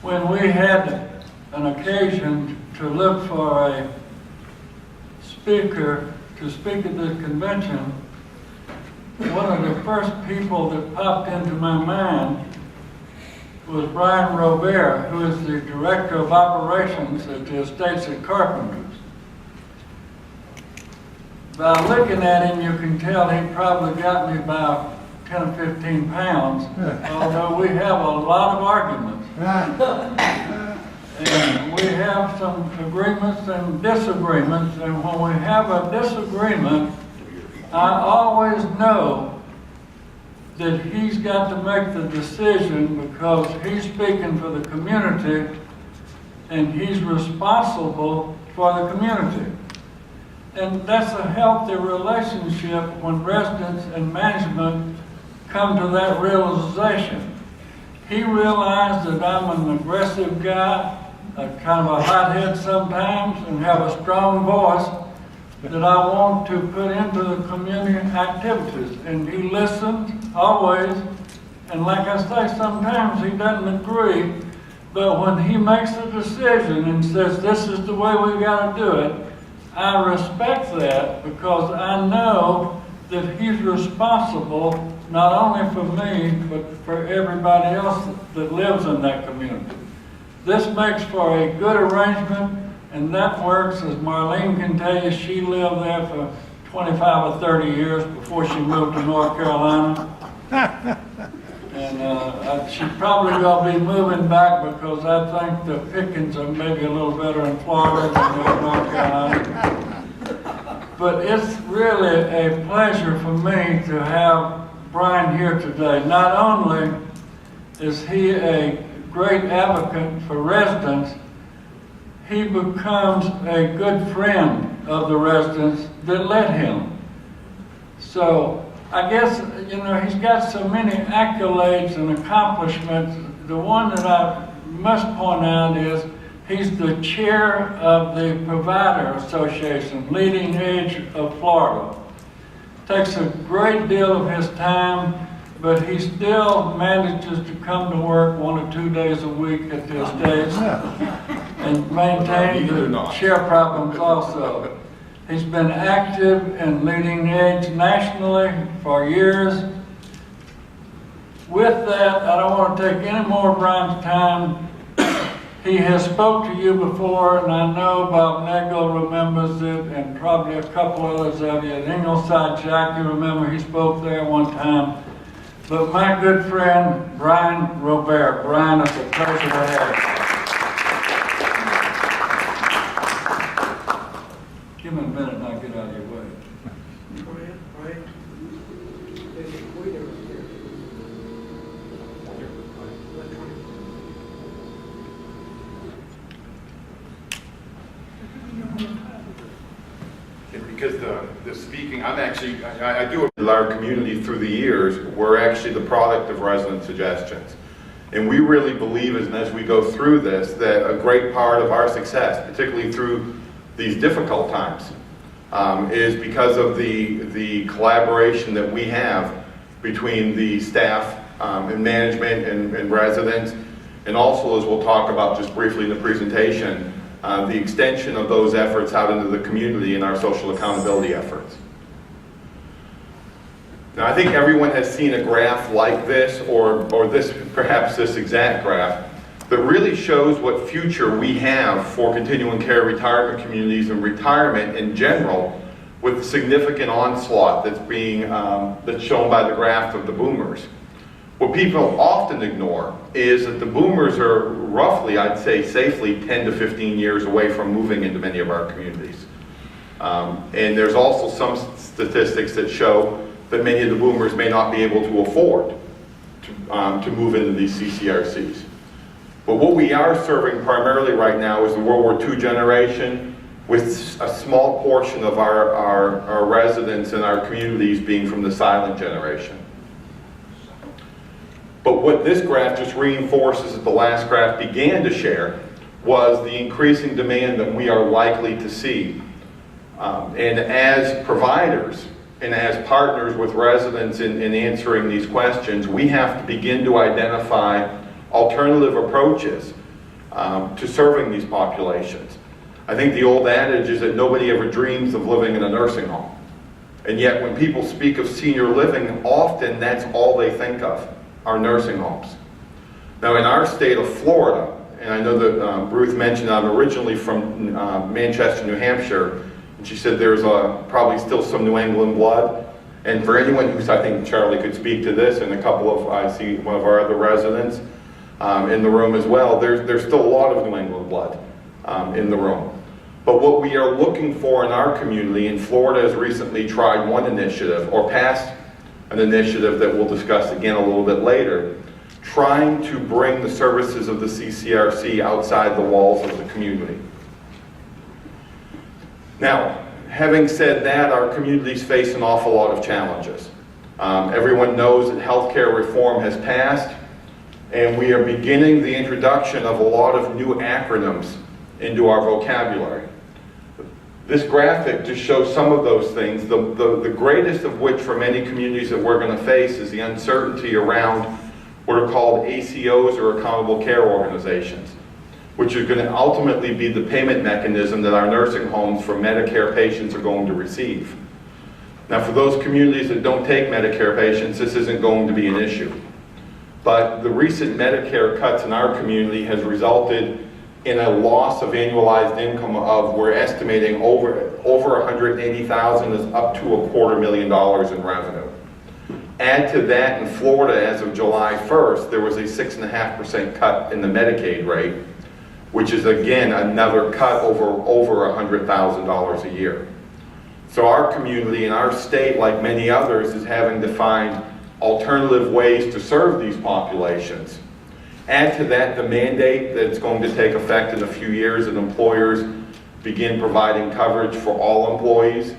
when we had an occasion to look for a speaker to speak at this convention, one of the first people that popped into my mind was Brian Robert, who is the Director of Operations at the Estates at Carpenters. By looking at him, you can tell he probably got me about 10 or 15 pounds, although we have a lot of arguments. And we have some agreements and disagreements, and when we have a disagreement, I always know that he's got to make the decision because he's speaking for the community and he's responsible for the community. And that's a healthy relationship when residents and management come to that realization. He realized that I'm an aggressive guy, kind of a hothead sometimes, and have a strong voice that I want to put into the community activities. And he listens always, and like I say, sometimes he doesn't agree, but when he makes a decision and says, this is the way we gotta do it, I respect that because I know that he's responsible not only for me, but for everybody else that lives in that community. This makes for a good arrangement, and that works. As Marlene can tell you, she lived there for 25 or 30 years before she moved to North Carolina. And she's probably going to be moving back because I think the pickings are maybe a little better in Florida than in North Carolina. But it's really a pleasure for me to have Brian here today. Not only is he a great advocate for residents, he becomes a good friend of the residents that let him. So I guess, you know, he's got so many accolades and accomplishments. The one that I must point out is he's the chair of the Provider Association, Leading Edge of Florida. Takes a great deal of his time, but he still manages to come to work 1 or 2 days a week at the estates and maintain the chair problems also. He's been active in Leading Edge nationally for years. With that, I don't want to take any more of Brian's time. He has spoke to you before, and I know Bob Nagel remembers it, and probably a couple others of you. At Ingleside Jack, you remember he spoke there one time. But my good friend, Brian Robert. Brian, it's a pleasure to have you. Give me a minute and I'll get out of your way. Brian, because the speaking, I do it in our community through the years. We're actually the product of resident suggestions. And we really believe as we go through this, that a great part of our success, particularly through these difficult times, is because of the collaboration that we have between the staff and management and residents, and also, as we'll talk about just briefly in the presentation, the extension of those efforts out into the community and our social accountability efforts. Now, I think everyone has seen a graph like this, or perhaps this exact graph, that really shows what future we have for continuing care retirement communities and retirement in general, with the significant onslaught that's shown by the graph of the boomers. What people often ignore is that the boomers are roughly, I'd say safely, 10 to 15 years away from moving into many of our communities. And there's also some statistics that show that many of the boomers may not be able to afford to move into these CCRCs. But what we are serving primarily right now is the World War II generation, with a small portion of our residents in our communities being from the silent generation. But what this graph just reinforces that the last graph began to share was the increasing demand that we are likely to see. And as providers and as partners with residents in answering these questions, we have to begin to identify alternative approaches to serving these populations. I think the old adage is that nobody ever dreams of living in a nursing home. And yet when people speak of senior living, often that's all they think of, are nursing homes. Now in our state of Florida, and I know that Ruth mentioned I'm originally from Manchester, New Hampshire, and she said there's probably still some New England blood. And for anyone who's, I think Charlie could speak to this, and a couple of, I see one of our other residents in the room as well, there's still a lot of New England blood in the room. But what we are looking for in our community, and Florida has recently tried one initiative, or passed an initiative that we'll discuss again a little bit later, trying to bring the services of the CCRC outside the walls of the community. Now, having said that, our communities face an awful lot of challenges. Everyone knows that healthcare reform has passed, and we are beginning the introduction of a lot of new acronyms into our vocabulary. This graphic just shows some of those things, the greatest of which for many communities that we're going to face is the uncertainty around what are called ACOs, or accountable care organizations, which is going to ultimately be the payment mechanism that our nursing homes for Medicare patients are going to receive. Now for those communities that don't take Medicare patients, this isn't going to be an issue. But the recent Medicare cuts in our community has resulted in a loss of annualized income of, we're estimating over 180,000 is up to $250,000 in revenue. Add to that in Florida as of July 1st, there was a 6.5% cut in the Medicaid rate, which is again another cut over $100,000 a year. So our community and our state, like many others, is having to find alternative ways to serve these populations. Add to that the mandate that's going to take effect in a few years, and employers begin providing coverage for all employees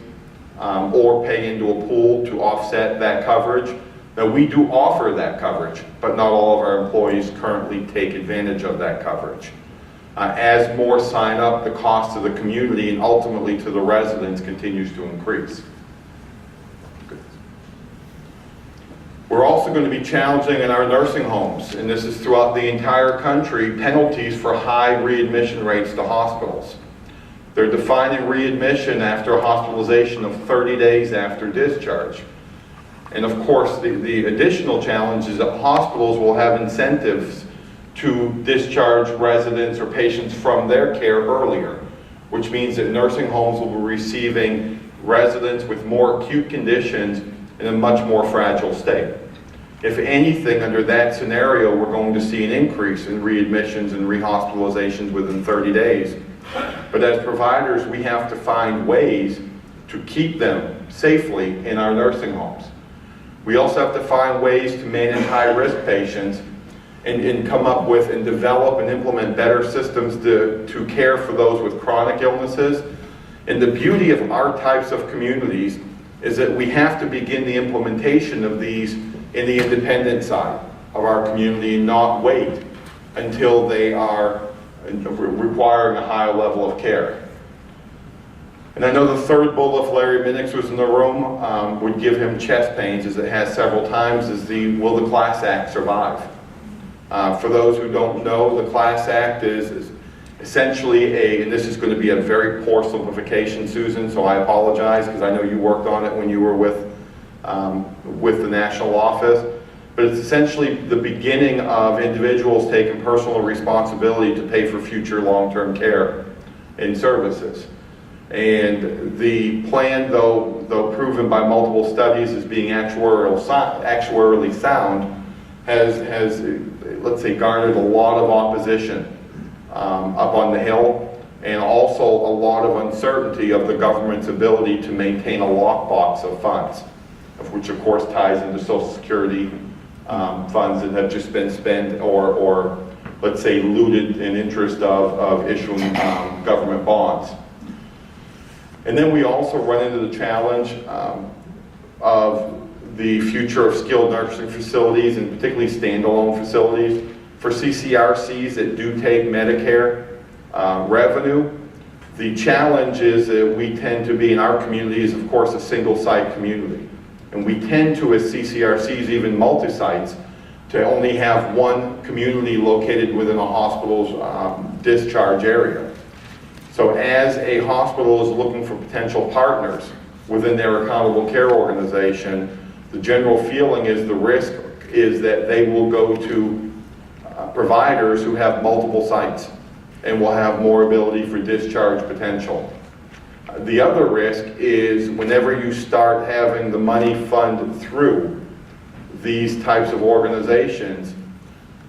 or pay into a pool to offset that coverage. Now we do offer that coverage, but not all of our employees currently take advantage of that coverage. As more sign up, the cost to the community and ultimately to the residents continues to increase. We're also going to be challenging in our nursing homes, and this is throughout the entire country, penalties for high readmission rates to hospitals. They're defining readmission after a hospitalization of 30 days after discharge. And of course, the additional challenge is that hospitals will have incentives to discharge residents or patients from their care earlier, which means that nursing homes will be receiving residents with more acute conditions in a much more fragile state. If anything, under that scenario, we're going to see an increase in readmissions and rehospitalizations within 30 days. But as providers, we have to find ways to keep them safely in our nursing homes. We also have to find ways to manage high-risk patients and come up with and develop and implement better systems to care for those with chronic illnesses. And the beauty of our types of communities is that we have to begin the implementation of these in the independent side of our community and not wait until they are requiring a higher level of care. And I know the third bullet, if Larry Minix was in the room, would give him chest pains, as it has several times, is will the Class Act survive? For those who don't know, the Class Act is essentially and this is going to be a very poor simplification, Susan, so I apologize because I know you worked on it when you were with the national office, but it's essentially the beginning of individuals taking personal responsibility to pay for future long-term care and services. And the plan, though proven by multiple studies as being actuarially sound, has let's say garnered a lot of opposition up on the Hill, and also a lot of uncertainty of the government's ability to maintain a lockbox of funds, which of course ties into Social Security funds that have just been spent or let's say looted in interest of issuing government bonds. And then we also run into the challenge of the future of skilled nursing facilities, and particularly standalone facilities. For CCRCs that do take Medicare revenue, the challenge is that we tend to be, in our community, is of course a single site community. And we tend to, as CCRCs, even multi-sites, to only have one community located within a hospital's discharge area. So as a hospital is looking for potential partners within their accountable care organization, the general feeling is the risk is that they will go to providers who have multiple sites and will have more ability for discharge potential. The other risk is whenever you start having the money fund through these types of organizations,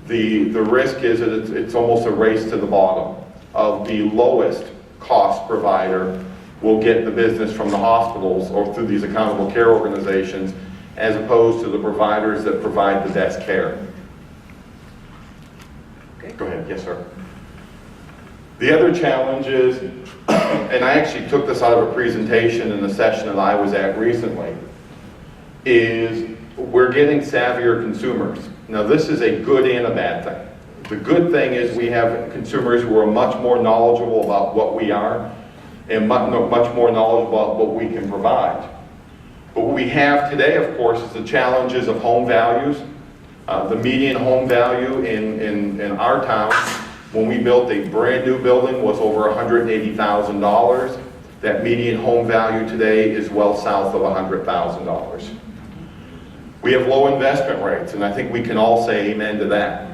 the risk is that it's almost a race to the bottom of the lowest cost provider will get the business from the hospitals or through these accountable care organizations, as opposed to the providers that provide the best care. Okay. Go ahead, yes sir. The other challenge is, and I actually took this out of a presentation in the session that I was at recently, is we're getting savvier consumers. Now this is a good and a bad thing. The good thing is we have consumers who are much more knowledgeable about what we are and much more knowledgeable about what we can provide. But what we have today, of course, is the challenges of home values. The median home value in our town, when we built a brand new building, was over $180,000. That median home value today is well south of $100,000. We have low investment rates, and I think we can all say amen to that.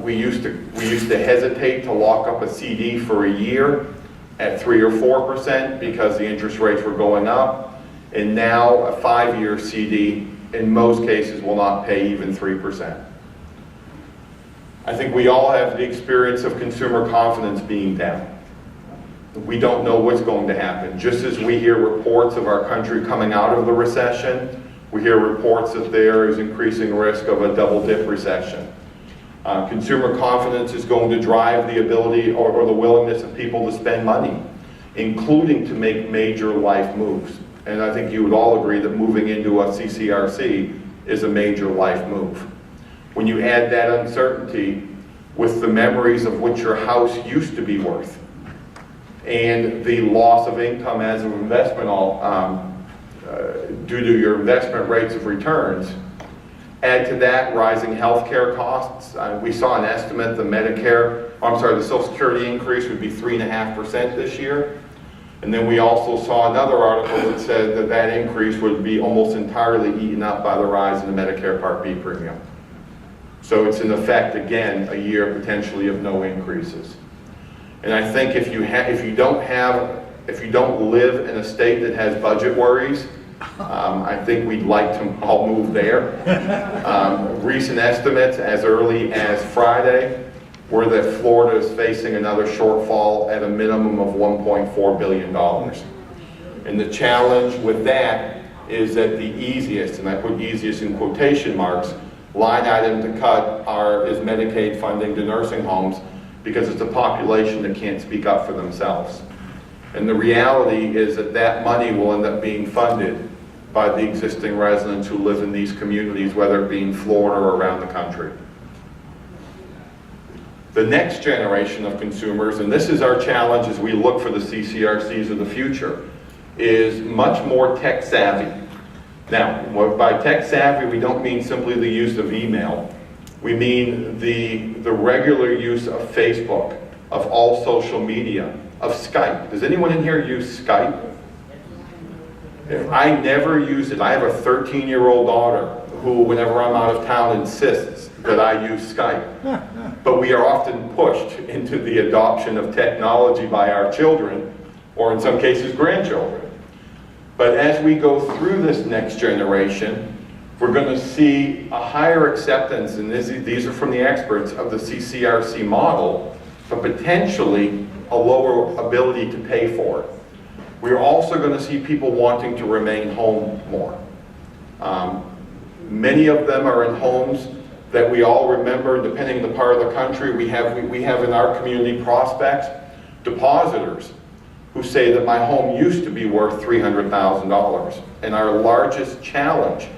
We used to hesitate to lock up a CD for a year at 3 or 4% because the interest rates were going up, and now a 5-year CD in most cases will not pay even 3%. I think we all have the experience of consumer confidence being down. We don't know what's going to happen. Just as we hear reports of our country coming out of the recession, we hear reports that there is increasing risk of a double-dip recession. Consumer confidence is going to drive the ability or the willingness of people to spend money, including to make major life moves. And I think you would all agree that moving into a CCRC is a major life move. When you add that uncertainty with the memories of what your house used to be worth and the loss of income as an investment due to your investment rates of returns, add to that rising healthcare costs. We saw an estimate the Social Security increase would be 3.5% this year. And then we also saw another article that said that that increase would be almost entirely eaten up by the rise in the Medicare Part B premium. So it's in effect, again, a year potentially of no increases. And I think if you don't live in a state that has budget worries, I think we'd like to all move there. Recent estimates as early as Friday were that Florida is facing another shortfall at a minimum of $1.4 billion. And the challenge with that is that the easiest, and I put easiest in quotation marks, line item to cut is Medicaid funding to nursing homes, because it's a population that can't speak up for themselves. And the reality is that that money will end up being funded by the existing residents who live in these communities, whether it be in Florida or around the country. The next generation of consumers, and this is our challenge as we look for the CCRCs of the future, is much more tech savvy. Now, by tech savvy, we don't mean simply the use of email. We mean the regular use of Facebook, of all social media, of Skype. Does anyone in here use Skype? I never use it. I have a 13-year-old daughter who, whenever I'm out of town, insists that I use Skype. But we are often pushed into the adoption of technology by our children, or in some cases, grandchildren. But as we go through this next generation, we're going to see a higher acceptance, and these are from the experts, of the CCRC model, but potentially a lower ability to pay for it. We're also going to see people wanting to remain home more. Many of them are in homes that we all remember, depending on the part of the country. We have in our community prospects, depositors, who say that my home used to be worth $300,000. And our largest challenge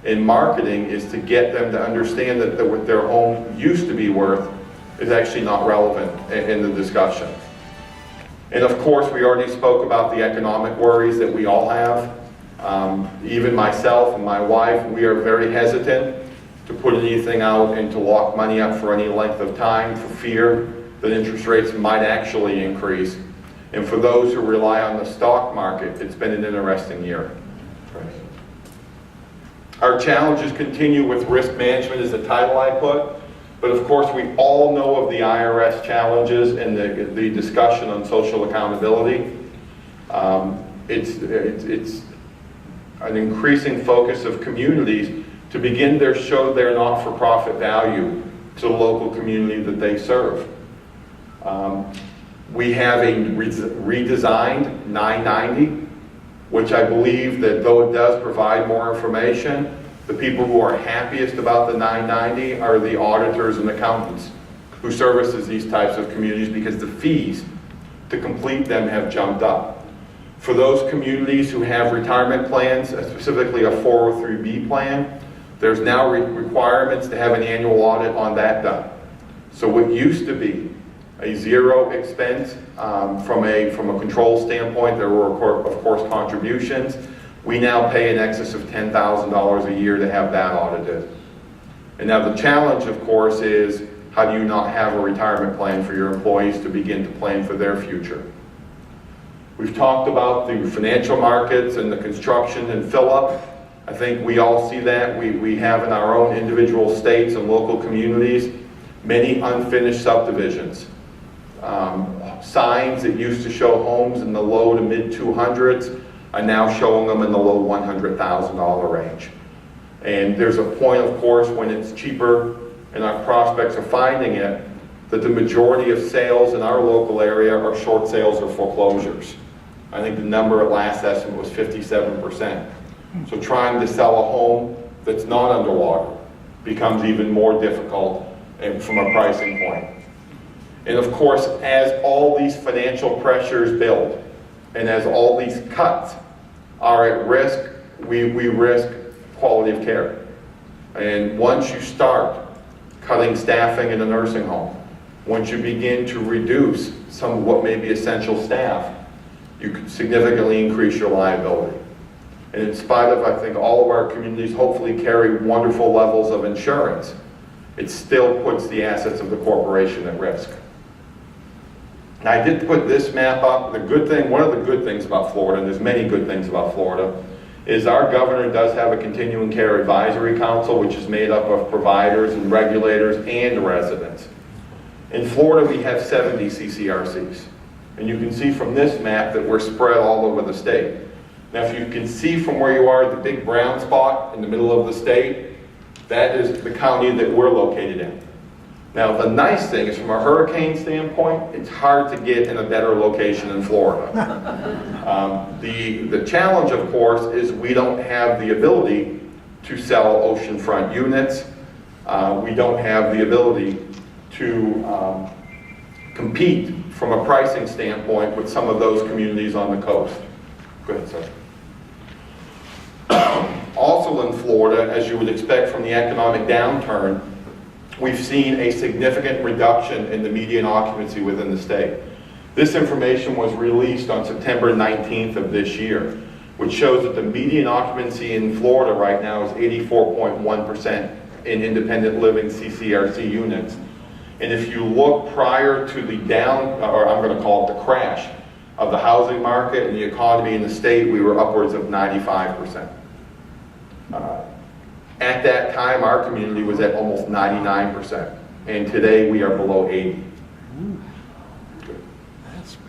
in marketing is to get them to understand that what their home used to be worth is actually not relevant in the discussion. And of course, we already spoke about the economic worries that we all have. Even myself and my wife, we are very hesitant to put anything out and to lock money up for any length of time for fear that interest rates might actually increase. And for those who rely on the stock market, it's been an interesting year. Our challenges continue with risk management is the title I put, but of course we all know of the IRS challenges and the discussion on social accountability. It's an increasing focus of communities to begin to show their not-for-profit value to the local community that they serve. We have a redesigned 990, which I believe that though it does provide more information, the people who are happiest about the 990 are the auditors and accountants who services these types of communities because the fees to complete them have jumped up. For those communities who have retirement plans, specifically a 403B plan, there's now requirements to have an annual audit on that done. So what used to be a zero expense from a control standpoint, there were of course contributions. We now pay in excess of $10,000 a year to have that audited. And now the challenge, of course, is how do you not have a retirement plan for your employees to begin to plan for their future? We've talked about the financial markets and the construction and fill-up. I think we all see that. We have in our own individual states and local communities many unfinished subdivisions. Signs that used to show homes in the low to mid 200s are now showing them in the low $100,000 range. And there's a point, of course, when it's cheaper and our prospects are finding it, that the majority of sales in our local area are short sales or foreclosures. I think the number at last estimate was 57%. So trying to sell a home that's not underwater becomes even more difficult from a pricing point. And of course, as all these financial pressures build, and as all these cuts are at risk, we risk quality of care. And once you start cutting staffing in a nursing home, once you begin to reduce some of what may be essential staff, you could significantly increase your liability. And in spite of, I think, all of our communities hopefully carry wonderful levels of insurance, it still puts the assets of the corporation at risk. Now, I did put this map up. The good thing, one of the good things about Florida, and there's many good things about Florida, is our governor does have a continuing care advisory council, which is made up of providers and regulators and residents. In Florida, we have 70 CCRCs. And you can see from this map that we're spread all over the state. Now, if you can see from where you are, the big brown spot in the middle of the state, that is the county that we're located in. Now, the nice thing is from a hurricane standpoint, it's hard to get in a better location in Florida. The challenge, of course, is we don't have the ability to sell oceanfront units. We don't have the ability to compete from a pricing standpoint with some of those communities on the coast. Go ahead, sir. Also in Florida, as you would expect from the economic downturn, we've seen a significant reduction in the median occupancy within the state. This information was released on September 19th of this year, which shows that the median occupancy in Florida right now is 84.1% in independent living CCRC units. And if you look prior to the or I'm going to call it the crash of the housing market and the economy in the state, we were upwards of 95%. At that time, our community was at almost 99%, and today we are below 80. That's bad.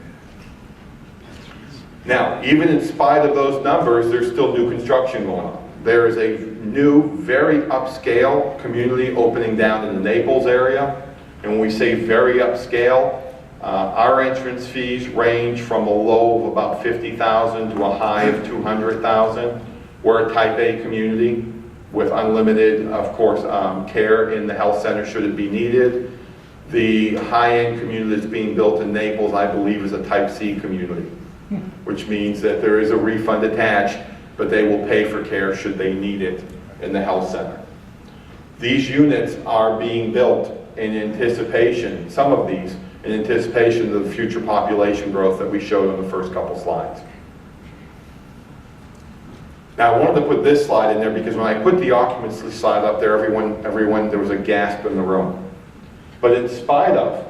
Now, even in spite of those numbers, there's still new construction going on. There is a new, very upscale community opening down in the Naples area, and when we say very upscale, our entrance fees range from a low of about $50,000 to a high of $200,000. We're a type A community with unlimited, of course, care in the health center should it be needed. The high-end community that's being built in Naples, I believe, is a type C community, which means that there is a refund attached, but they will pay for care should they need it in the health center. These units are being built in anticipation, some of these, in anticipation of the future population growth that we showed on the first couple slides. Now, I wanted to put this slide in there because when I put the occupancy slide up there, there was a gasp in the room. But in spite of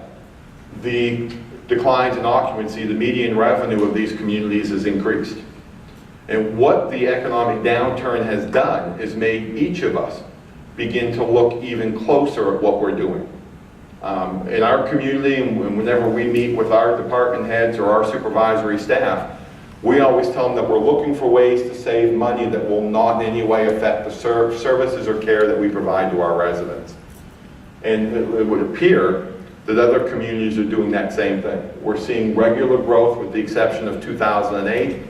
the declines in occupancy, the median revenue of these communities has increased. And what the economic downturn has done is made each of us begin to look even closer at what we're doing. In our community, and whenever we meet with our department heads or our supervisory staff, we always tell them that we're looking for ways to save money that will not in any way affect the services or care that we provide to our residents. And it would appear that other communities are doing that same thing. We're seeing regular growth with the exception of 2008,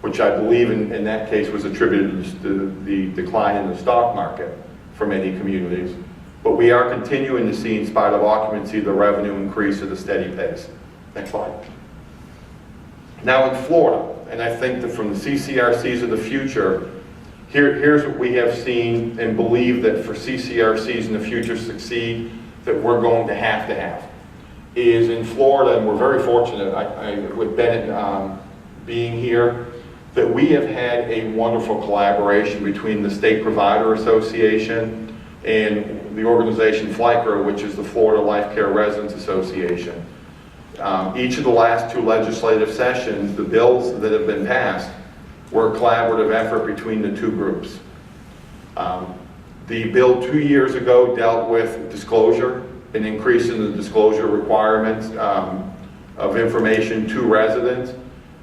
which I believe in that case was attributed to the decline in the stock market for many communities. But we are continuing to see, in spite of occupancy, the revenue increase at a steady pace. Next slide. Now in Florida, and I think that from the CCRCs of the future, here's what we have seen and believe that for CCRCs in the future succeed, that we're going to have, is in Florida, and we're very fortunate with Bennett being here, that we have had a wonderful collaboration between the State Provider Association and the organization FLICRA, which is the Florida Life Care Residents Association. Each of the last 2 legislative sessions, the bills that have been passed were a collaborative effort between the 2 groups. The bill 2 years ago dealt with disclosure, an increase in the disclosure requirements of information to residents.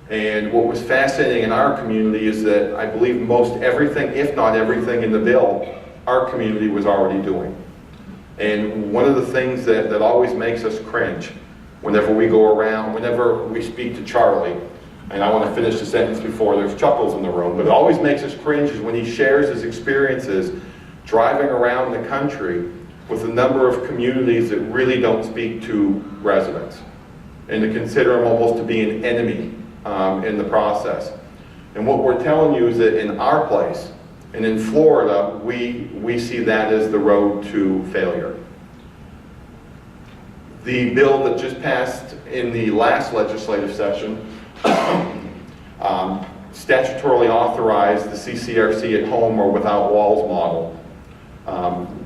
And what was fascinating in our community is that I believe most everything, if not everything in the bill, our community was already doing. And one of the things that always makes us cringe whenever we go around, whenever we speak to Charlie, and I want to finish the sentence before there's chuckles in the room, but it always makes us cringe is when he shares his experiences driving around the country with a number of communities that really don't speak to residents and to consider them almost to be an enemy in the process. And what we're telling you is that in our place, and in Florida, we see that as the road to failure. The bill that just passed in the last legislative session statutorily authorized the CCRC at home or without walls model.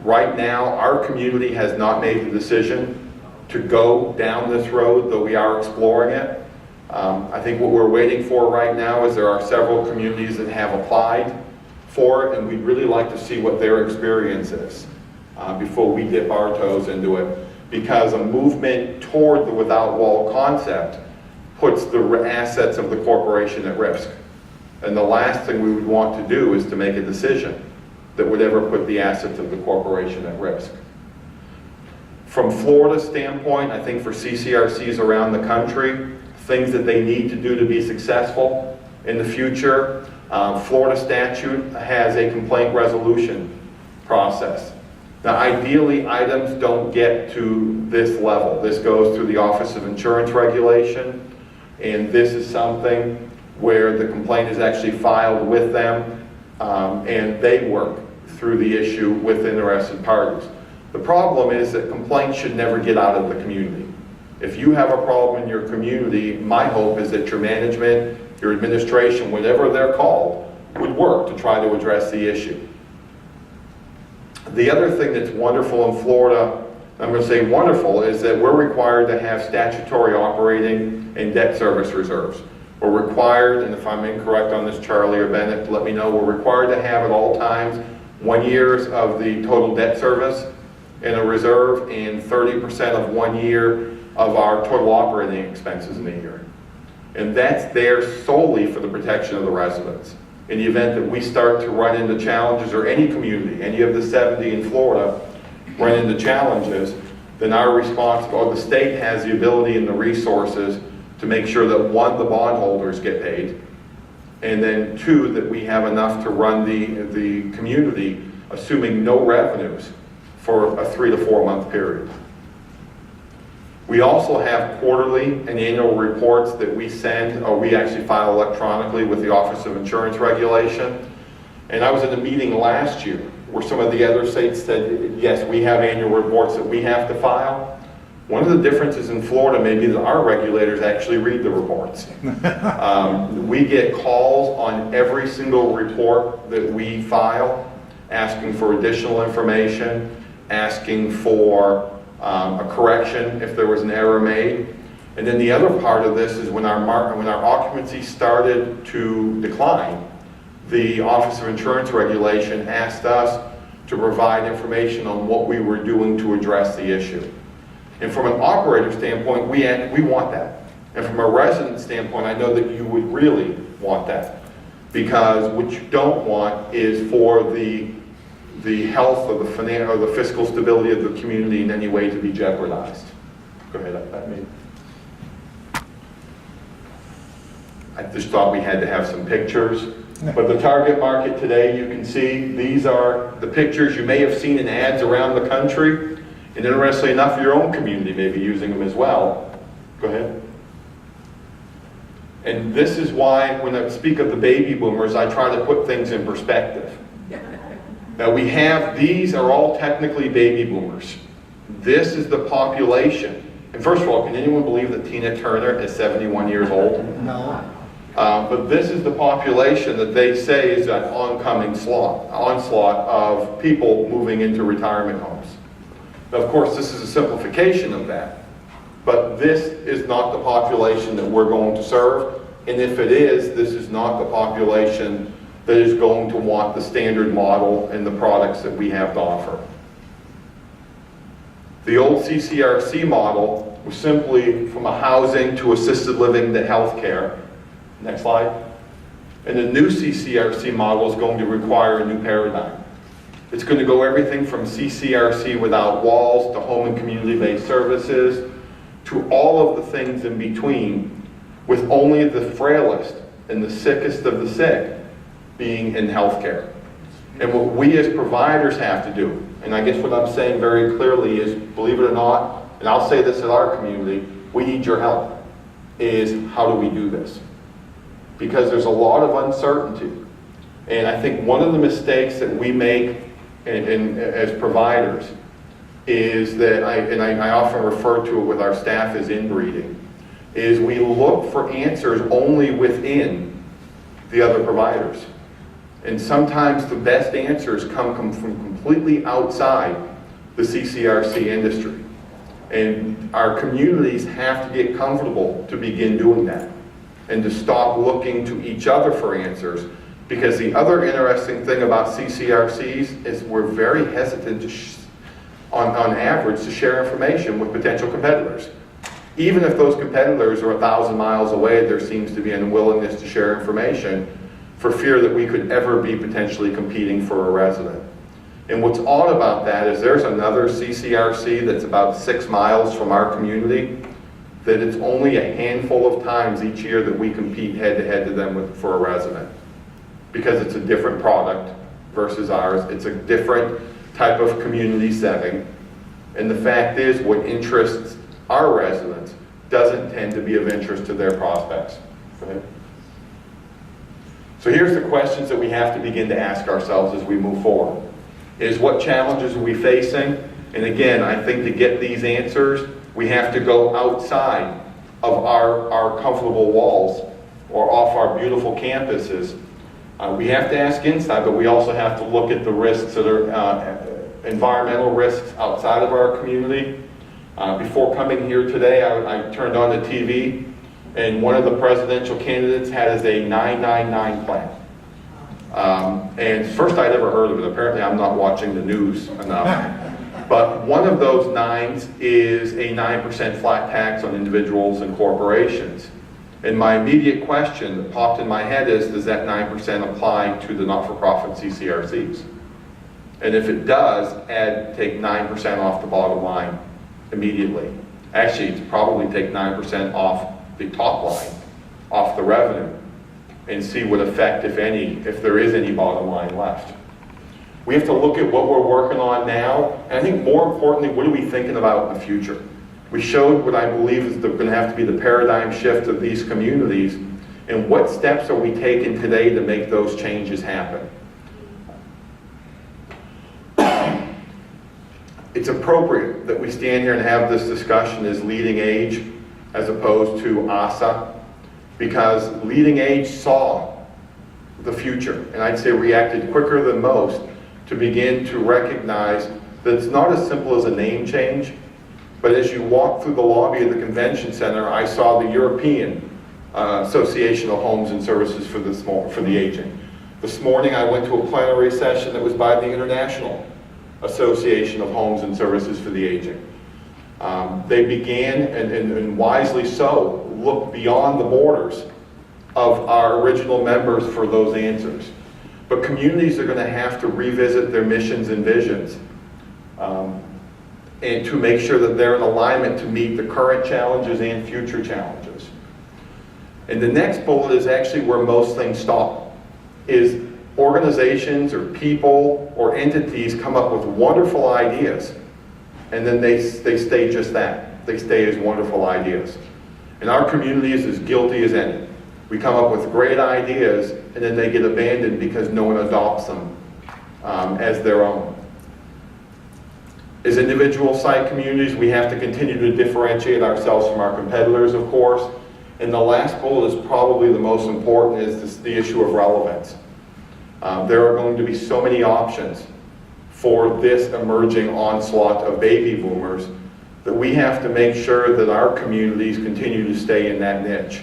Right now, our community has not made the decision to go down this road, though we are exploring it. I think what we're waiting for right now is there are several communities that have applied for it, and we'd really like to see what their experience is before we dip our toes into it, because a movement toward the without wall concept puts the assets of the corporation at risk. And the last thing we would want to do is to make a decision that would ever put the assets of the corporation at risk. From Florida's standpoint, I think for CCRCs around the country, things that they need to do to be successful in the future, Florida statute has a complaint resolution process. Now ideally, items don't get to this level. This goes through the Office of Insurance Regulation, and this is something where the complaint is actually filed with them, and they work through the issue with interested parties. The problem is that complaints should never get out of the community. If you have a problem in your community, my hope is that your management, your administration, whatever they're called, would work to try to address the issue. The other thing that's wonderful in Florida, I'm going to say wonderful, is that we're required to have statutory operating and debt service reserves. We're required, and if I'm incorrect on this, Charlie or Bennett, let me know, we're required to have at all times 1 year of the total debt service in a reserve and 30% of 1 year of our total operating expenses in a year. And that's there solely for the protection of the residents. In the event that we start to run into challenges, or any community, any of the 70 in Florida, run into challenges, then our response, or the state has the ability and the resources to make sure that 1, the bondholders get paid, and then 2, that we have enough to run the community, assuming no revenues, for a 3 to 4 month period. We also have quarterly and annual reports that we send, or we actually file electronically with the Office of Insurance Regulation. And I was at a meeting last year where some of the other states said, yes, we have annual reports that we have to file. One of the differences in Florida may be that our regulators actually read the reports. We get calls on every single report that we file, asking for additional information, asking for a correction if there was an error made. And then the other part of this is when our occupancy started to decline, the Office of Insurance Regulation asked us to provide information on what we were doing to address the issue. And from an operator standpoint, we want that. And from a resident standpoint, I know that you would really want that. Because what you don't want is for the health or the fiscal stability of the community in any way to be jeopardized. Go ahead, I just thought we had to have some pictures. But the target market today, you can see, these are the pictures you may have seen in ads around the country. And interestingly enough, your own community may be using them as well. Go ahead. And this is why, when I speak of the baby boomers, I try to put things in perspective. Now these are all technically baby boomers. This is the population. And first of all, can anyone believe that Tina Turner is 71 years old? No. But this is the population that they say is an oncoming onslaught of people moving into retirement homes. Now, of course, this is a simplification of that, but this is not the population that we're going to serve, and if it is, this is not the population that is going to want the standard model and the products that we have to offer. The old CCRC model was simply from a housing to assisted living to healthcare. Next slide. And the new CCRC model is going to require a new paradigm. It's going to go everything from CCRC without walls to home and community-based services to all of the things in between, with only the frailest and the sickest of the sick being in healthcare. And what we as providers have to do, and I guess what I'm saying very clearly is, believe it or not, and I'll say this in our community, we need your help, is how do we do this? Because there's a lot of uncertainty. And I think one of the mistakes that we make as providers is that, I often refer to it with our staff as inbreeding, is we look for answers only within the other providers. And sometimes the best answers come from completely outside the CCRC industry. And our communities have to get comfortable to begin doing that and to stop looking to each other for answers. Because the other interesting thing about CCRCs is we're very hesitant on average to share information with potential competitors. Even if those competitors are 1,000 miles away, there seems to be an unwillingness to share information for fear that we could ever be potentially competing for a resident. And what's odd about that is there's another CCRC that's about 6 miles from our community that it's only a handful of times each year that we compete head-to-head to them for a resident. Because it's a different product versus ours. It's a different type of community setting. And the fact is, what interests our residents doesn't tend to be of interest to their prospects. Go ahead. So here's the questions that we have to begin to ask ourselves as we move forward. Is what challenges are we facing? And again, I think to get these answers, we have to go outside of our comfortable walls or off our beautiful campuses. We have to ask inside, but we also have to look at the risks that are environmental risks outside of our community. Before coming here today, I turned on the TV, and one of the presidential candidates has a 999 plan. And first I'd ever heard of it. Apparently I'm not watching the news enough. But one of those nines is a 9% flat tax on individuals and corporations. And my immediate question that popped in my head is, does that 9% apply to the not-for-profit CCRCs? And if it does, take 9% off the bottom line immediately. Actually, it's probably take 9% off the top line, off the revenue, and see what effect, if any, if there is any bottom line left. We have to look at what we're working on now, and I think more importantly, what are we thinking about in the future? We showed what I believe is going to have to be the paradigm shift of these communities, and what steps are we taking today to make those changes happen? it's appropriate that we stand here and have this discussion as leading age as opposed to ASA, because leading age saw the future, and I'd say reacted quicker than most to begin to recognize that it's not as simple as a name change, but as you walk through the lobby of the convention center, I saw the European Association of Homes and Services for the Aging. This morning I went to a plenary session that was by the International Association of Homes and Services for the Aging. They began, and wisely so, look beyond the borders of our original members for those answers. But communities are going to have to revisit their missions and visions and to make sure that they're in alignment to meet the current challenges and future challenges. And the next bullet is actually where most things stop, is organizations or people or entities come up with wonderful ideas, and then they stay just that. They stay as wonderful ideas. And our community is as guilty as any. We come up with great ideas, and then they get abandoned because no one adopts them as their own. As individual site communities, we have to continue to differentiate ourselves from our competitors, of course. And the last bullet is probably the most important, is the issue of relevance. There are going to be so many options for this emerging onslaught of baby boomers that we have to make sure that our communities continue to stay in that niche.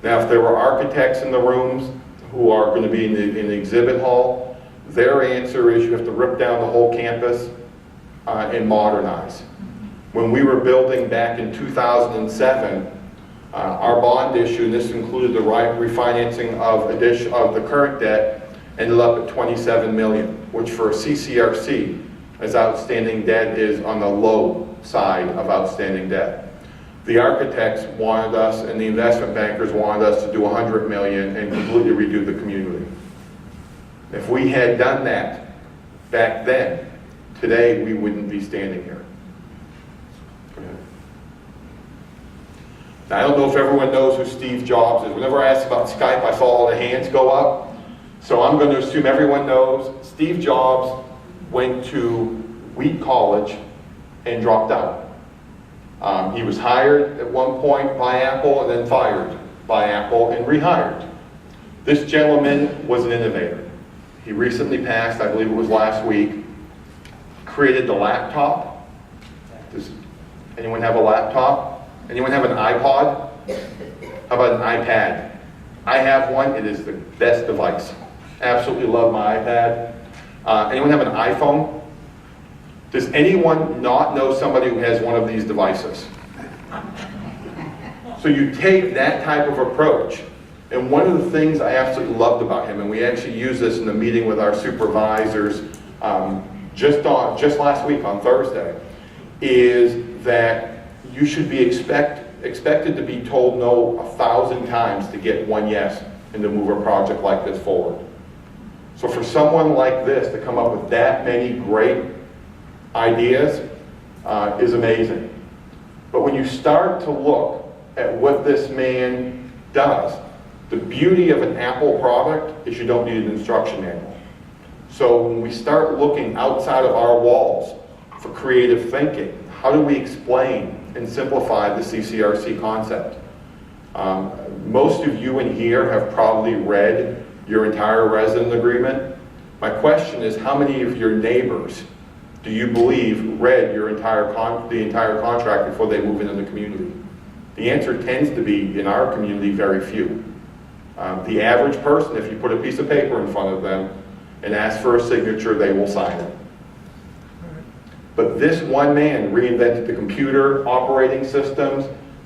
Now, if there were architects in the rooms who are going to be in the exhibit hall, their answer is you have to rip down the whole campus and modernize. When we were building back in 2007, our bond issue, and this included the refinancing of the current debt, ended up at $27 million, which for a CCRC as outstanding debt is on the low side of outstanding debt. The architects wanted us, and the investment bankers wanted us to do $100 million and completely redo the community. If we had done that back then, today we wouldn't be standing here. Now, I don't know if everyone knows who Steve Jobs is. Whenever I ask about Skype, I saw all the hands go up. So I'm going to assume everyone knows Steve Jobs went to Wheat College and dropped out. He was hired at one point by Apple and then fired by Apple and rehired. This gentleman was an innovator. He recently passed, I believe it was last week, created the laptop. Does anyone have a laptop? Anyone have an iPod? How about an iPad? I have one. It is the best device. Absolutely love my iPad. Anyone have an iPhone? Does anyone not know somebody who has one of these devices? So you take that type of approach, and one of the things I absolutely loved about him, and we actually used this in the meeting with our supervisors just last week on Thursday, is that you should be expected to be told no 1,000 times to get one yes and to move a project like this forward. So for someone like this to come up with that many great ideas is amazing. But when you start to look at what this man does, the beauty of an Apple product is you don't need an instruction manual. So when we start looking outside of our walls for creative thinking, how do we explain and simplify the CCRC concept? Most of you in here have probably read your entire resident agreement. My question is, how many of your neighbors do you believe read your entire contract before they move into the community? The answer tends to be, in our community, very few. The average person, if you put a piece of paper in front of them and ask for a signature, they will sign it. But this one man reinvented the computer operating systems,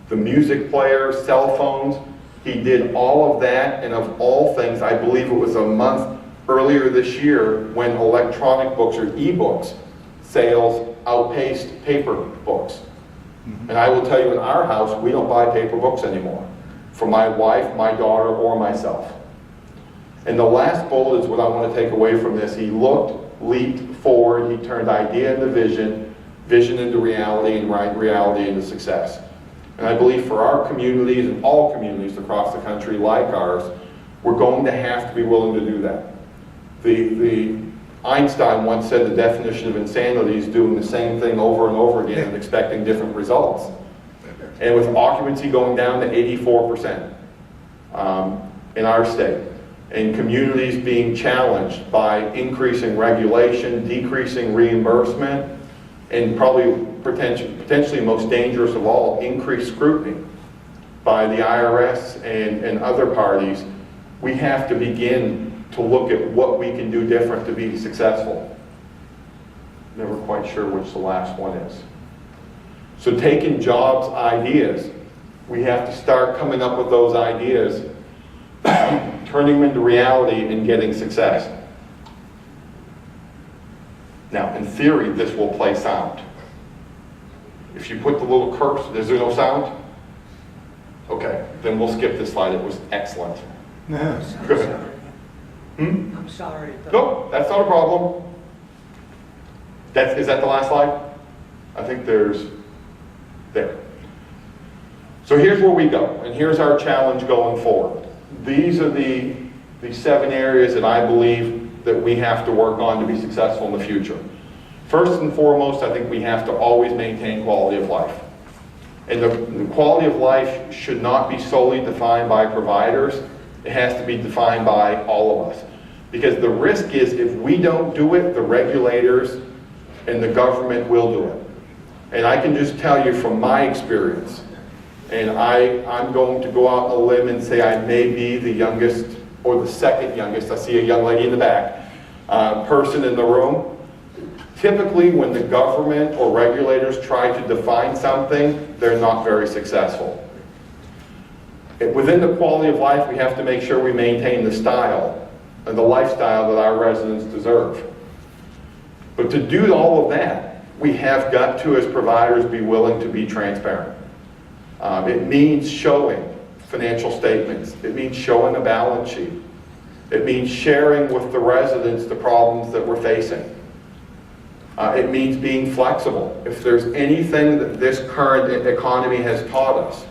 the music players, cell phones. He did all of that, and of all things, I believe it was a month earlier this year when electronic books or e-books sales outpaced paper books. And I will tell you, in our house, we don't buy paper books anymore for my wife, my daughter, or myself. And the last bullet is what I want to take away from this. He looked, leaped forward, he turned idea into vision, vision into reality, and reality into success. And I believe for our communities and all communities across the country like ours, we're going to have to be willing to do that. Einstein once said the definition of insanity is doing the same thing over and over again and expecting different results. And with occupancy going down to 84% in our state, and communities being challenged by increasing regulation, decreasing reimbursement, and probably potentially most dangerous of all, increased scrutiny by the IRS and other parties, we have to begin to look at what we can do different to be successful. Never quite sure which the last one is. So taking jobs ideas, we have to start coming up with those ideas, turning them into reality and getting success. Now, in theory, this will play sound. If you put the little cursor, is there no sound? Okay, then we'll skip this slide. It was excellent. Good. I'm sorry. No, that's not a problem. Is that the last slide? I think there. So here's where we go, and here's our challenge going forward. These are the 7 areas that I believe that we have to work on to be successful in the future. First and foremost, I think we have to always maintain quality of life. And the quality of life should not be solely defined by providers. It has to be defined by all of us. Because the risk is if we don't do it, the regulators and the government will do it. And I can just tell you from my experience, and I'm going to go out on a limb and say I may be the youngest or the second youngest, I see a young lady in the back, person in the room. Typically when the government or regulators try to define something, they're not very successful. Within the quality of life, we have to make sure we maintain the style and the lifestyle that our residents deserve. But to do all of that, we have got to, as providers, be willing to be transparent. It means showing financial statements. It means showing a balance sheet. It means sharing with the residents the problems that we're facing. It means being flexible. If there's anything that this current economy has taught us,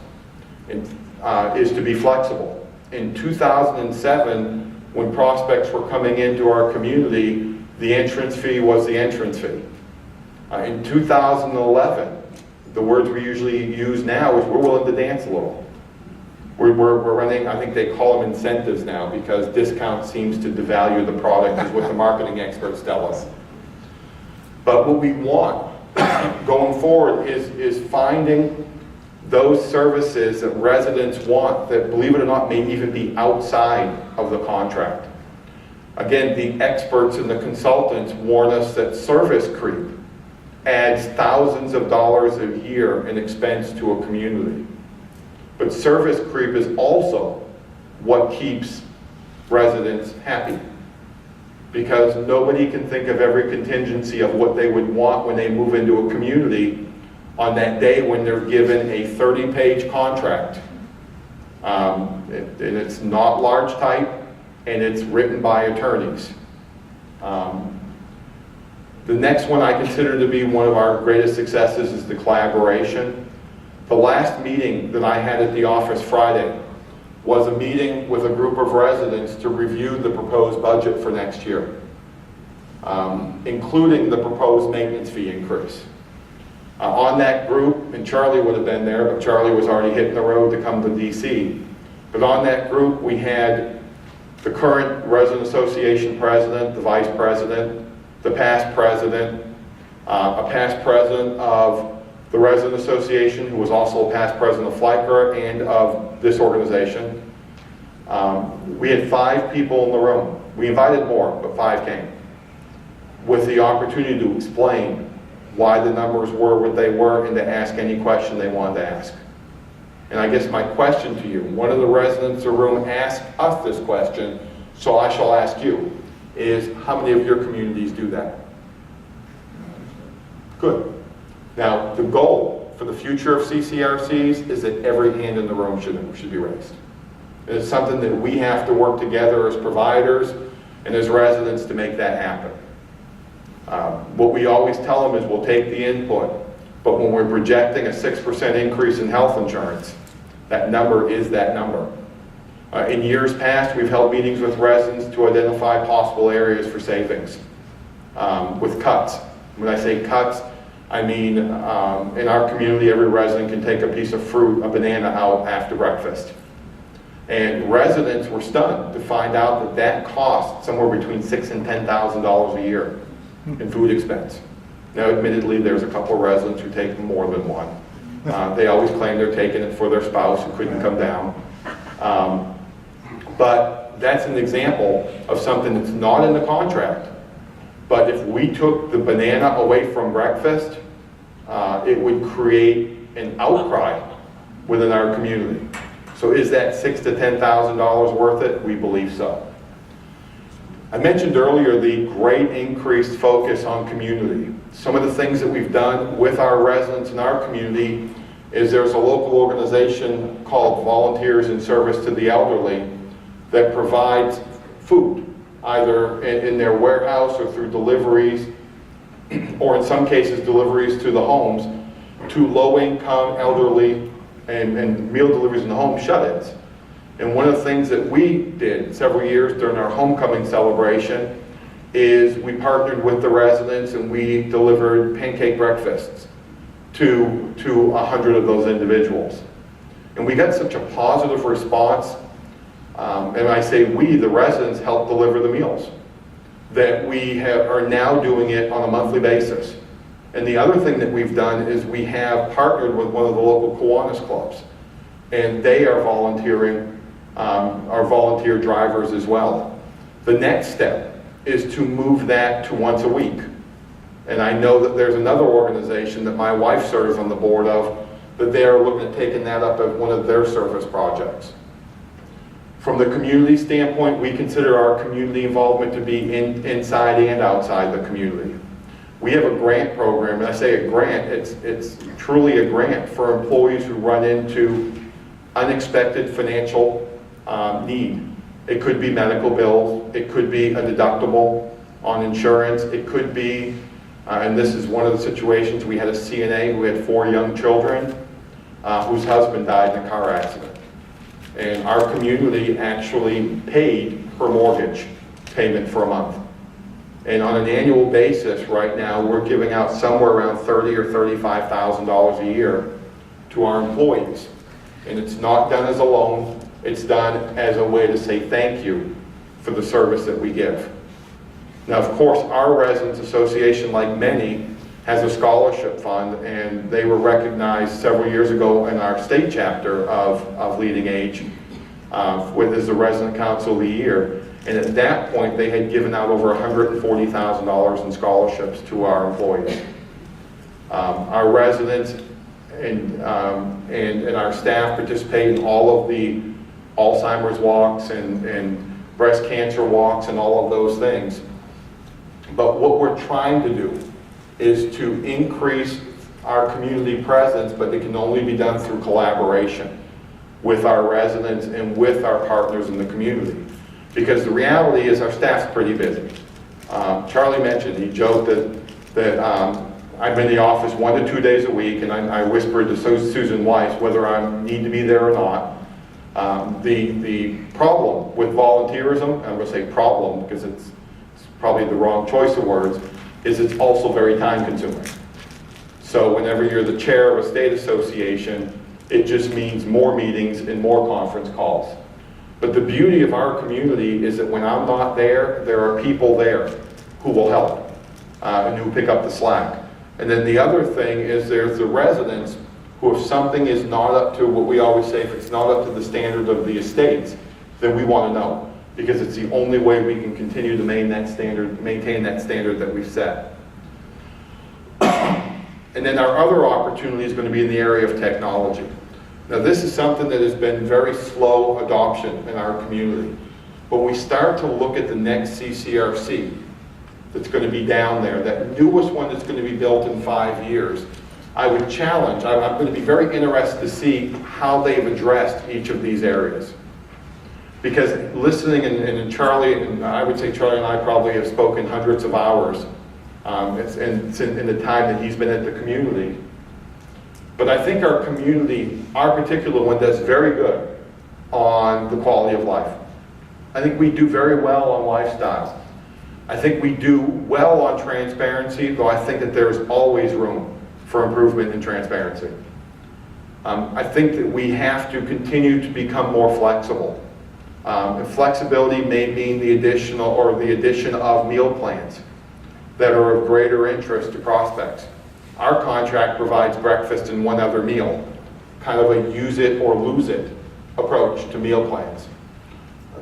is to be flexible. In 2007, when prospects were coming into our community, the entrance fee was the entrance fee. In 2011, the words we usually use now is we're willing to dance a little. We're running, I think they call them incentives now because discount seems to devalue the product, is what the marketing experts tell us. But what we want going forward is finding those services that residents want that, believe it or not, may even be outside of the contract. Again, the experts and the consultants warn us that service creep adds thousands of dollars a year in expense to a community. But service creep is also what keeps residents happy. Because nobody can think of every contingency of what they would want when they move into a community on that day when they're given a 30-page contract. And it's not large type, and it's written by attorneys. The next one I consider to be one of our greatest successes is the collaboration. The last meeting that I had at the office Friday was a meeting with a group of residents to review the proposed budget for next year, including the proposed maintenance fee increase. On that group, and Charlie would have been there, but Charlie was already hitting the road to come to DC. But on that group, we had the current resident association president, the vice president, the past president, a past president of the resident association who was also a past president of FLICRA and of this organization. We had 5 people in the room. We invited more, but 5 came, with the opportunity to explain why the numbers were what they were and to ask any question they wanted to ask. And I guess my question to you, one of the residents in the room asked us this question, so I shall ask you, is how many of your communities do that? Good. Now, the goal for the future of CCRCs is that every hand in the room should be raised. And it's something that we have to work together as providers and as residents to make that happen. What we always tell them is we'll take the input, but when we're projecting a 6% increase in health insurance, that number is that number. In years past, we've held meetings with residents to identify possible areas for savings. with cuts. When I say cuts, I mean in our community, every resident can take a piece of fruit, a banana out after breakfast. And residents were stunned to find out that that cost somewhere between $6,000 and $10,000 a year in food expense. Now, admittedly, there's a couple of residents who take more than one. They always claim they're taking it for their spouse who couldn't come down. But that's an example of something that's not in the contract. But if we took the banana away from breakfast, it would create an outcry within our community. So is that $6,000 to $10,000 worth it? We believe so. I mentioned earlier the great increased focus on community. Some of the things that we've done with our residents in our community is there's a local organization called Volunteers in Service to the Elderly that provides food, either in their warehouse or through deliveries, or in some cases deliveries to the homes, to low-income elderly and meal deliveries in the home shut-ins. And one of the things that we did several years during our homecoming celebration is we partnered with the residents and we delivered pancake breakfasts to 100 of those individuals. And we got such a positive response, and I say we, the residents, helped deliver the meals, that we are now doing it on a monthly basis. And the other thing that we've done is we have partnered with one of the local Kiwanis clubs, and they are volunteering, our volunteer drivers as well. The next step is to move that to once a week. And I know that there's another organization that my wife serves on the board of, that they are looking at taking that up as one of their service projects. From the community standpoint, we consider our community involvement to be inside and outside the community. We have a grant program, and I say a grant, it's truly a grant for employees who run into unexpected financial need. It could be medical bills, it could be a deductible on insurance, it could be, and this is one of the situations, we had a CNA who had 4 young children whose husband died in a car accident. And our community actually paid her mortgage payment for a month. And on an annual basis right now, we're giving out somewhere around $30,000 or $35,000 a year to our employees. And it's not done as a loan, it's done as a way to say thank you for the service that we give. Now, of course, our Residents Association, like many, has a scholarship fund, and they were recognized several years ago in our state chapter of Leading Age as the Resident Council of the Year. And at that point, they had given out over $140,000 in scholarships to our employees. Our residents and our staff participate in all of the Alzheimer's walks and breast cancer walks and all of those things. But what we're trying to do is to increase our community presence, but it can only be done through collaboration with our residents and with our partners in the community. Because the reality is our staff's pretty busy. Charlie mentioned, he joked that I'm in the office 1 to 2 days a week, and I whispered to Susan Weiss whether I need to be there or not. The problem with volunteerism, I'm going to say problem because it's probably the wrong choice of words, is it's also very time consuming. So whenever you're the chair of a state association, it just means more meetings and more conference calls. But the beauty of our community is that when I'm not there, there are people there who will help and who pick up the slack. And then the other thing is there's the residents who, if something is not up to what we always say, if it's not up to the standard of the estates, then we want to know, because it's the only way we can continue to maintain that standard that we've set. And then our other opportunity is going to be in the area of technology. Now, this is something that has been very slow adoption in our community. But when we start to look at the next CCRC that's going to be down there, that newest one that's going to be built in 5 years, I would challenge, I'm going to be very interested to see how they've addressed each of these areas. Because listening, and Charlie, and I would say Charlie and I probably have spoken hundreds of hours in the time that he's been at the community. But I think our community, our particular one, does very good on the quality of life. I think we do very well on lifestyle. I think we do well on transparency, though I think that there's always room for improvement in transparency. I think that we have to continue to become more flexible. And flexibility may mean the addition of meal plans that are of greater interest to prospects. Our contract provides breakfast and one other meal, kind of a use it or lose it approach to meal plans.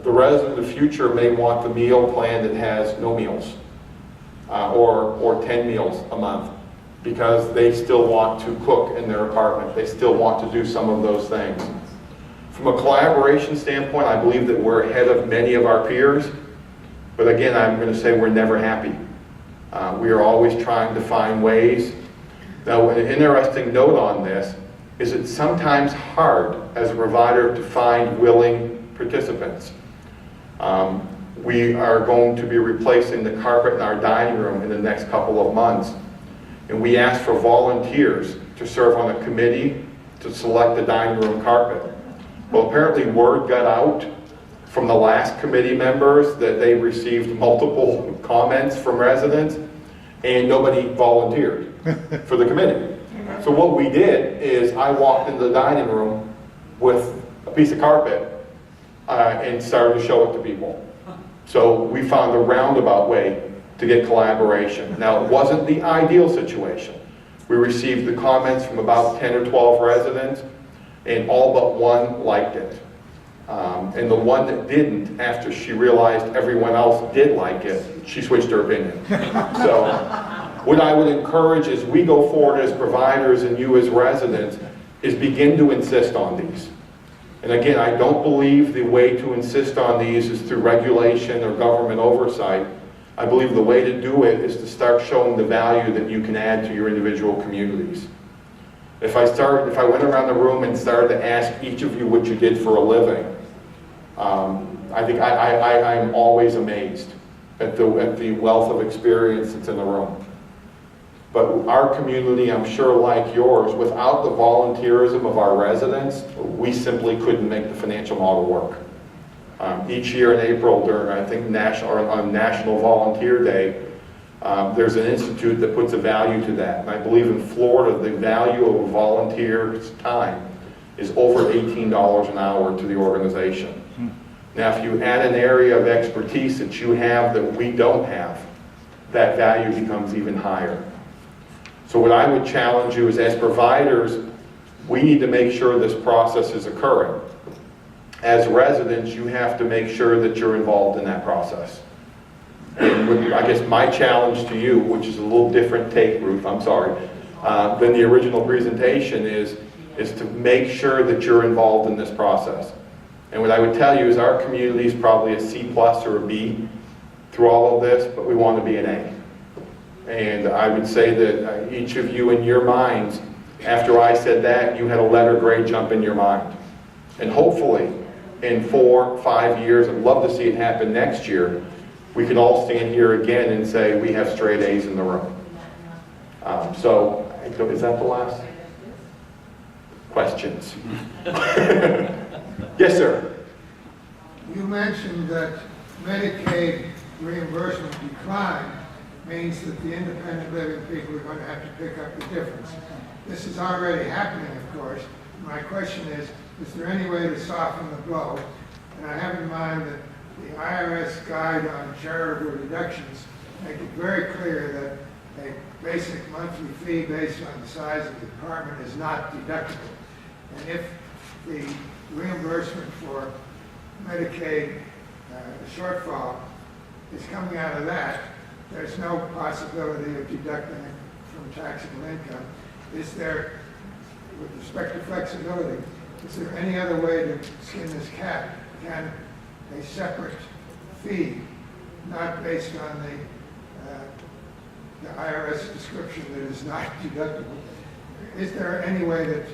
The resident of the future may want the meal plan that has no meals or 10 meals a month because they still want to cook in their apartment. They still want to do some of those things. From a collaboration standpoint, I believe that we're ahead of many of our peers, but again, I'm going to say we're never happy. We are always trying to find ways. Now, an interesting note on this is it's sometimes hard as a provider to find willing participants. We are going to be replacing the carpet in our dining room in the next couple of months, and we asked for volunteers to serve on a committee to select the dining room carpet. Well, apparently word got out from the last committee members that they received multiple comments from residents, and nobody volunteered for the committee. So what we did is I walked into the dining room with a piece of carpet and started to show it to people. So we found a roundabout way to get collaboration. Now, it wasn't the ideal situation. We received the comments from about 10 or 12 residents, and all but one liked it. And the one that didn't, after she realized everyone else did like it, she switched her opinion. So what I would encourage as we go forward as providers and you as residents is begin to insist on these. And again, I don't believe the way to insist on these is through regulation or government oversight. I believe the way to do it is to start showing the value that you can add to your individual communities. If I went around the room and started to ask each of you what you did for a living, I think I'm always amazed at the wealth of experience that's in the room. But our community, I'm sure like yours, without the volunteerism of our residents, we simply couldn't make the financial model work. Each year in April, during I think on National Volunteer Day, there's an institute that puts a value to that. And I believe in Florida, the value of a volunteer's time is over $18 an hour to the organization. Now, if you add an area of expertise that you have that we don't have, that value becomes even higher. So what I would challenge you is, as providers, we need to make sure this process is occurring. As residents, you have to make sure that you're involved in that process. And I guess my challenge to you, which is a little different take, Ruth, I'm sorry, than the original presentation is to make sure that you're involved in this process. And what I would tell you is our community is probably a C+ or a B through all of this, but we want to be an A. And I would say that each of you in your minds, after I said that, you had a letter grade jump in your mind. And hopefully, in 4 or 5 years, I'd love to see it happen next year, we can all stand here again and say we have straight A's in the room. So, is that the last? Questions? Yes, sir. You mentioned that Medicaid reimbursement decline means that the independent living people are going to have to pick up the difference. This is already happening, of course. My question is there any way to soften the blow? And I have in mind that the IRS guide on charitable deductions make it very clear that a basic monthly fee based on the size of the department is not deductible. And if the reimbursement for Medicaid shortfall is coming out of that, there's no possibility of deducting it from taxable income. Is there, with respect to flexibility, is there any other way to skin this cat? Can a separate fee, not based on the IRS description that is not deductible, is there any way that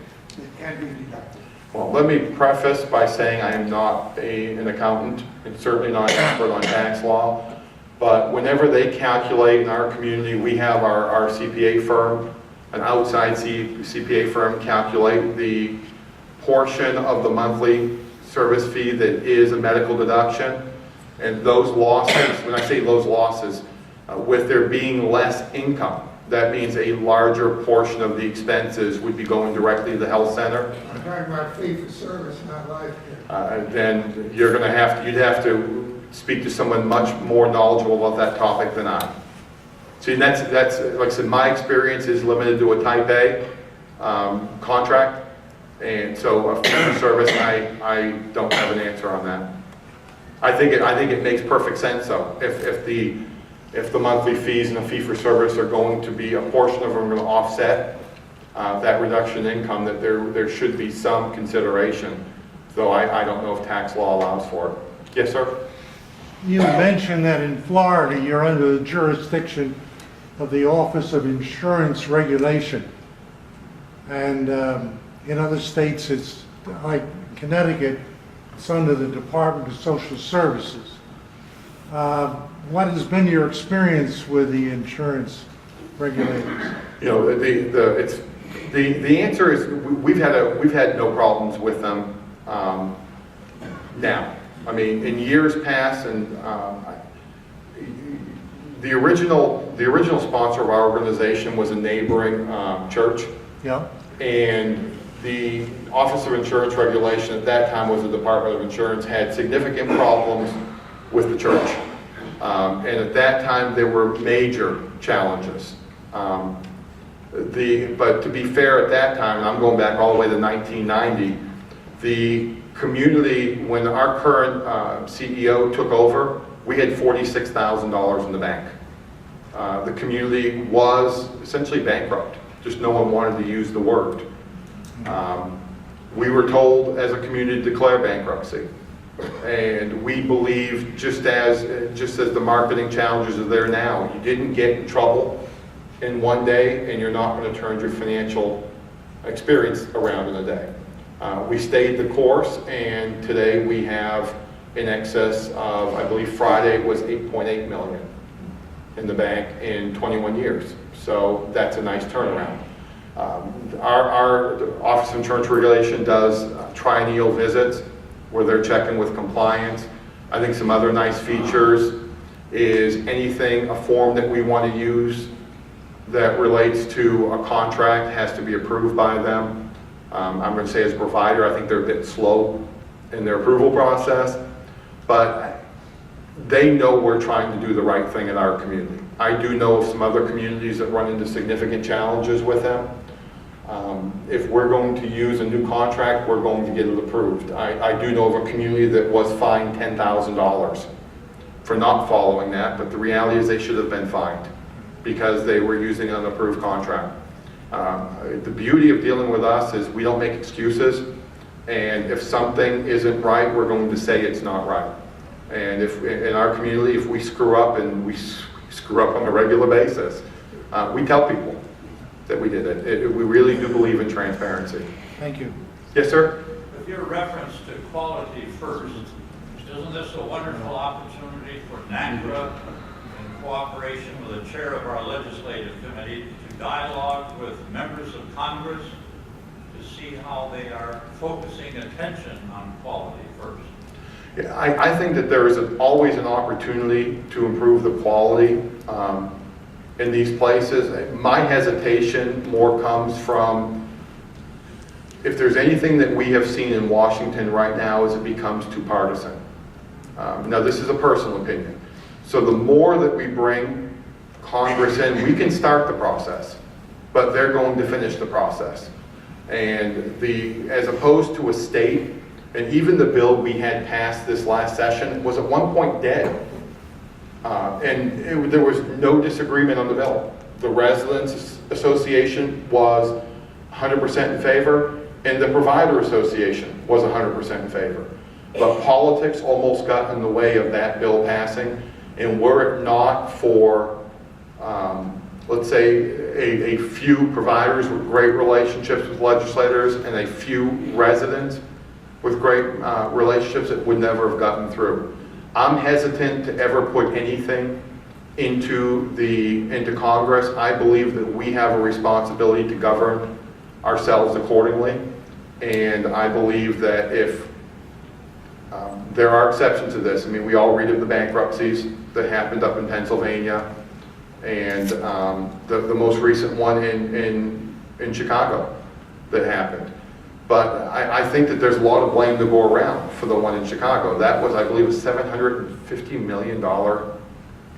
can be deducted? Well, let me preface by saying I am not an accountant and certainly not an expert on tax law. But whenever they calculate in our community, we have our CPA firm, an outside CPA firm, calculate the portion of the monthly service fee that is a medical deduction. And those losses, when I say those losses, with there being less income, that means a larger portion of the expenses would be going directly to the health center. I'm talking about fee for service, not life care. Then you're going to you'd have to speak to someone much more knowledgeable about that topic than I. See, and that's like I said, my experience is limited to a type A contract, and so a fee for service, I don't have an answer on that. I think it makes perfect sense though. If the monthly fees and the fee for service are going to be, a portion of them are going to offset that reduction in income, that there should be some consideration, though I don't know if tax law allows for it. Yes, sir? You mentioned that in Florida, you're under the jurisdiction of the Office of Insurance Regulation. And in other states, it's like Connecticut, it's under the Department of Social Services. What has been your experience with the insurance regulators? You know, the answer is we've had no problems with them now. I mean, in years past, and the original sponsor of our organization was a neighboring church. Yeah. And the Office of Insurance Regulation at that time was the Department of Insurance, had significant problems with the church. And at that time, there were major challenges. But to be fair, at that time, and I'm going back all the way to 1990, the community, when our current CEO took over, we had $46,000 in the bank. The community was essentially bankrupt. Just no one wanted to use the word. We were told as a community to declare bankruptcy. And we believe, just as the marketing challenges are there now, you didn't get in trouble in one day and you're not going to turn your financial experience around in a day. We stayed the course, and today we have in excess of, I believe Friday was 8.8 million in the bank in 21 years. So that's a nice turnaround. Our Office of Insurance Regulation does triennial visits where they're checking with compliance. I think some other nice features is anything, a form that we want to use that relates to a contract has to be approved by them. I'm going to say as a provider, I think they're a bit slow in their approval process, but they know we're trying to do the right thing in our community. I do know of some other communities that run into significant challenges with them. If we're going to use a new contract, we're going to get it approved. I do know of a community that was fined $10,000 for not following that, but the reality is they should have been fined because they were using an unapproved contract. The beauty of dealing with us is we don't make excuses, and if something isn't right, we're going to say it's not right. And if in our community, if we screw up, and we screw up on a regular basis, we tell people that we did it. We really do believe in transparency. Thank you. Yes, sir? With your reference to quality first, isn't this a wonderful opportunity for NACRA, in cooperation with the chair of our legislative committee, to dialogue with members of Congress to see how they are focusing attention on quality first? Yeah, I think that there is always an opportunity to improve the quality in these places. My hesitation more comes from, if there's anything that we have seen in Washington right now, is it becomes too partisan. Now this is a personal opinion. So the more that we bring Congress in, we can start the process, but they're going to finish the process. And as opposed to a state, and even the bill we had passed this last session was at one point dead. There was no disagreement on the bill. The Residents Association was 100% in favor, and the Provider Association was 100% in favor. But politics almost got in the way of that bill passing, and were it not for, let's say, a few providers with great relationships with legislators and a few residents with great relationships, it would never have gotten through. I'm hesitant to ever put anything into Congress. I believe that we have a responsibility to govern ourselves accordingly, and I believe that if There are exceptions to this. I mean, we all read of the bankruptcies that happened up in Pennsylvania, and the most recent one in Chicago that happened. But I think that there's a lot of blame to go around for the one in Chicago. That was, I believe, a $750 million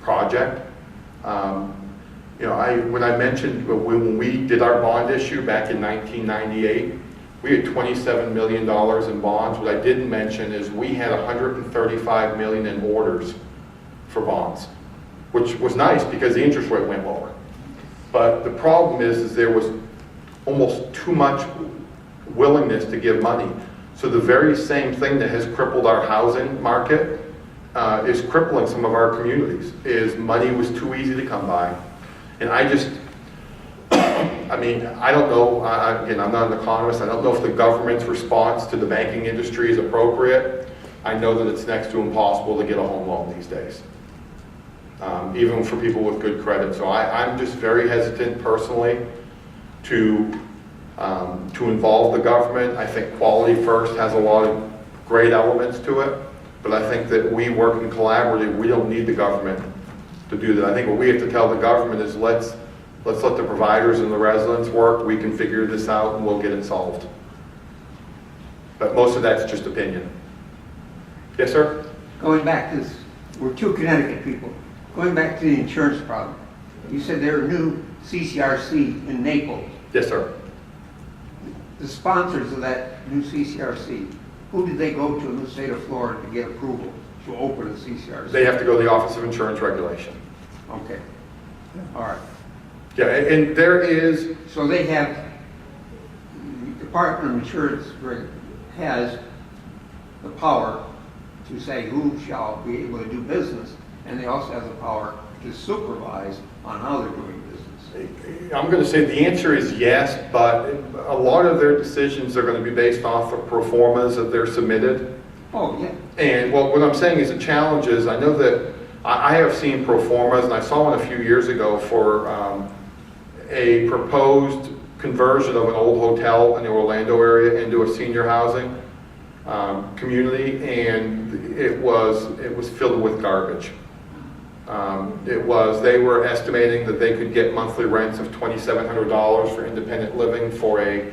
project. When I mentioned when we did our bond issue back in 1998, we had $27 million in bonds. What I didn't mention is we had $135 million in orders for bonds, which was nice because the interest rate went lower. But the problem is there was almost too much willingness to give money. So the very same thing that has crippled our housing market is crippling some of our communities, is money was too easy to come by. And I don't know, again, I'm not an economist, I don't know if the government's response to the banking industry is appropriate. I know that it's next to impossible to get a home loan these days, even for people with good credit. So I'm just very hesitant personally to involve the government. I think Quality First has a lot of great elements to it, but I think that we working collaboratively, we don't need the government to do that. I think what we have to tell the government is let's let the providers and the residents work. We can figure this out and we'll get it solved. But most of that's just opinion. Yes, sir? Going back to this, we're two Connecticut people. Going back to the insurance problem, you said there are new CCRC in Naples. Yes, sir. The sponsors of that new CCRC, who did they go to in the state of Florida to get approval to open a CCRC? They have to go to the Office of Insurance Regulation. Okay. All right. Yeah, and there is... So they have, the Department of Insurance has the power to say who shall be able to do business, and they also have the power to supervise on how they're doing business. I'm going to say the answer is yes, but a lot of their decisions are going to be based off of pro formas that they're submitted. Oh, yeah. And what I'm saying is the challenge is, I know that I have seen pro formas, and I saw one a few years ago for a proposed conversion of an old hotel in the Orlando area into a senior housing community, and it was filled with garbage. They were estimating that they could get monthly rents of $2,700 for independent living for a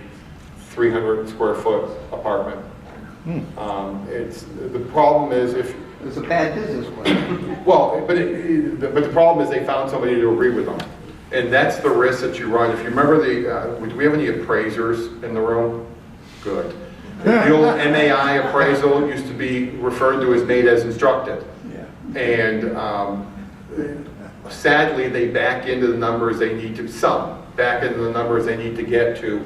300 square foot apartment. The problem is if... It's a bad business plan. Well, but the problem is they found somebody to agree with them. And that's the risk that you run. If you remember do we have any appraisers in the room? Good. The old MAI appraisal used to be referred to as made as instructed. Yeah. And sadly, they back into the numbers they need to, back into the numbers they need to get to,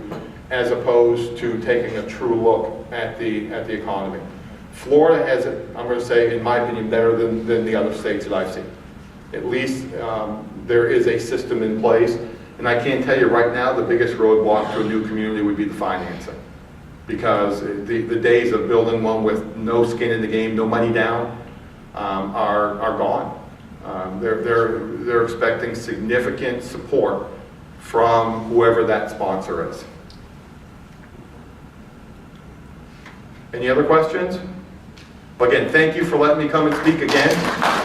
as opposed to taking a true look at the economy. Florida has it, I'm going to say, in my opinion, better than the other states that I've seen. At least there is a system in place. And I can tell you right now, the biggest roadblock to a new community would be the financing. Because the days of building one with no skin in the game, no money down, are gone. They're expecting significant support from whoever that sponsor is. Any other questions? Again, thank you for letting me come and speak again.